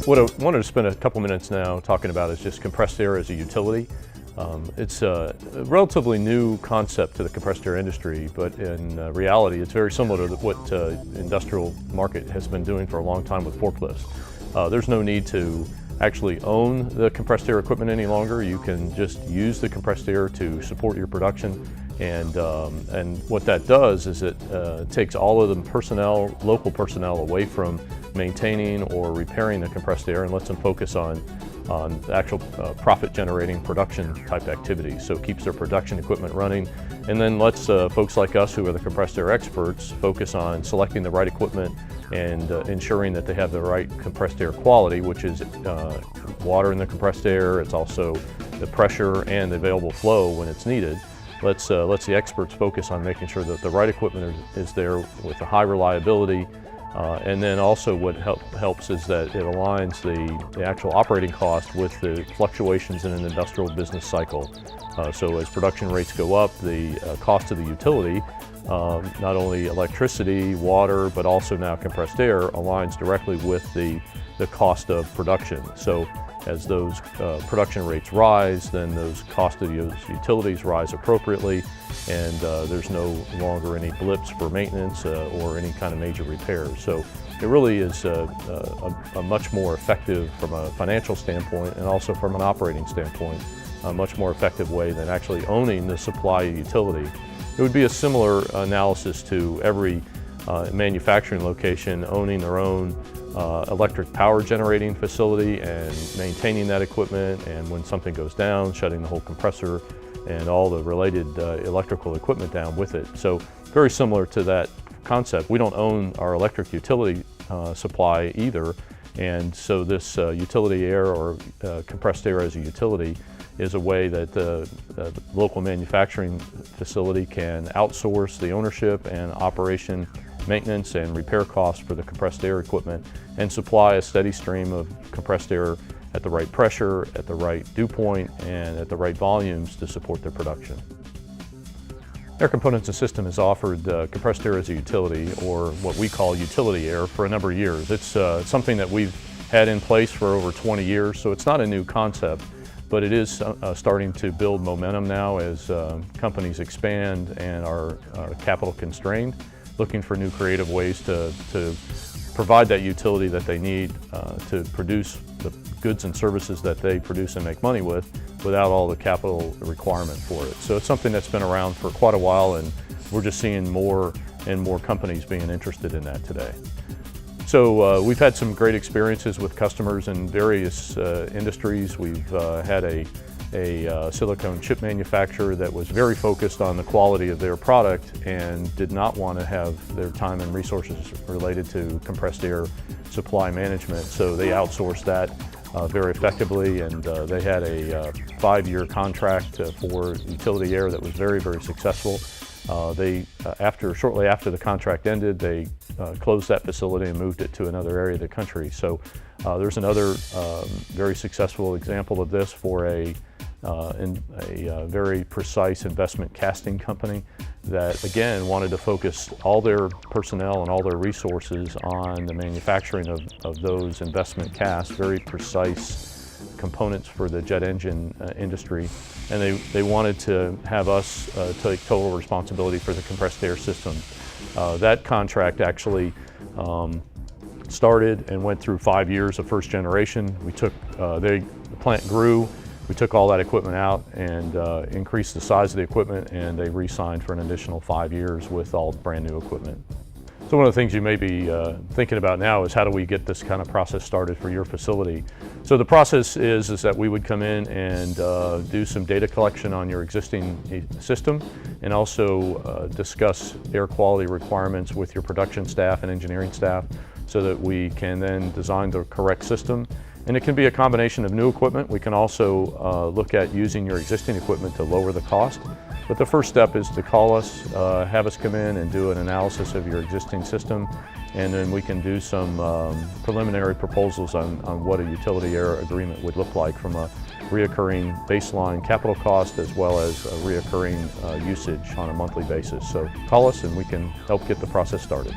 What I wanted to spend a couple minutes now talking about is just compressed air as a utility. It's a relatively new concept to the compressed air industry, but in reality it's very similar to what industrial market has been doing for a long time with forklifts. There's no need to actually own the compressed air equipment any longer. You can just use the compressed air to support your production, and what that does is it takes all of the local personnel away from maintaining or repairing the compressed air and lets them focus on actual profit generating production type activities. So it keeps their production equipment running, and then lets folks like us who are the compressed air experts focus on selecting the right equipment and ensuring that they have the right compressed air quality, which is water in the compressed air. It's also the pressure and the available flow when it's needed. Lets the experts focus on making sure that the right equipment is there with a high reliability. And then also what helps is that it aligns the actual operating cost with the fluctuations in an industrial business cycle. So as production rates go up, the cost of the utility, not only electricity, water, but also now compressed air, aligns directly with the cost of production. So as those production rates rise, then those costs of those utilities rise appropriately, and there's no longer any blips for maintenance or any kind of major repairs. So it really is a much more effective, from a financial standpoint and also from an operating standpoint, a much more effective way than actually owning the supply utility. It would be a similar analysis to every manufacturing location owning their own electric power generating facility and maintaining that equipment, and when something goes down, shutting the whole compressor and all the related electrical equipment down with it. So very similar to that concept. We don't own our electric utility supply either, and so this utility air or compressed air as a utility is a way that the local manufacturing facility can outsource the ownership and operation, maintenance and repair costs for the compressed air equipment, and supply a steady stream of compressed air at the right pressure, at the right dew point, and at the right volumes to support their production. Air Components and Systems has offered compressed air as a utility, or what we call utility air, for a number of years. It's something that we've had in place for over 20 years, so it's not a new concept, but it is starting to build momentum now as companies expand and are capital constrained, looking for new creative ways to provide that utility that they need to produce the goods and services that they produce and make money with, without all the capital requirement for it. So it's something that's been around for quite a while, and we're just seeing more and more companies being interested in that today. So we've had some great experiences with customers in various industries. We've had a silicone chip manufacturer that was very focused on the quality of their product and did not want to have their time and resources related to compressed air supply management. So they outsourced that very effectively, and they had a 5-year contract for utility air that was very, very successful. Shortly after the contract ended, they closed that facility and moved it to another area of the country. So there's another very successful example of this for a very precise investment casting company that, again, wanted to focus all their personnel and all their resources on the manufacturing of those investment casts, very precise components for the jet engine industry, and they wanted to have us take total responsibility for the compressed air system. That contract actually started and went through 5 years of first generation. The plant grew. We took all that equipment out and increased the size of the equipment, and they re-signed for an additional 5 years with all brand new equipment. So one of the things you may be thinking about now is, how do we get this kind of process started for your facility? So the process is that we would come in and do some data collection on your existing system, and also discuss air quality requirements with your production staff and engineering staff, so that we can then design the correct system. And it can be a combination of new equipment. We can also look at using your existing equipment to lower the cost. But the first step is to call us, have us come in and do an analysis of your existing system, and then we can do some preliminary proposals on what a utility air agreement would look like, from a reoccurring baseline capital cost as well as a reoccurring usage on a monthly basis. So call us and we can help get the process started.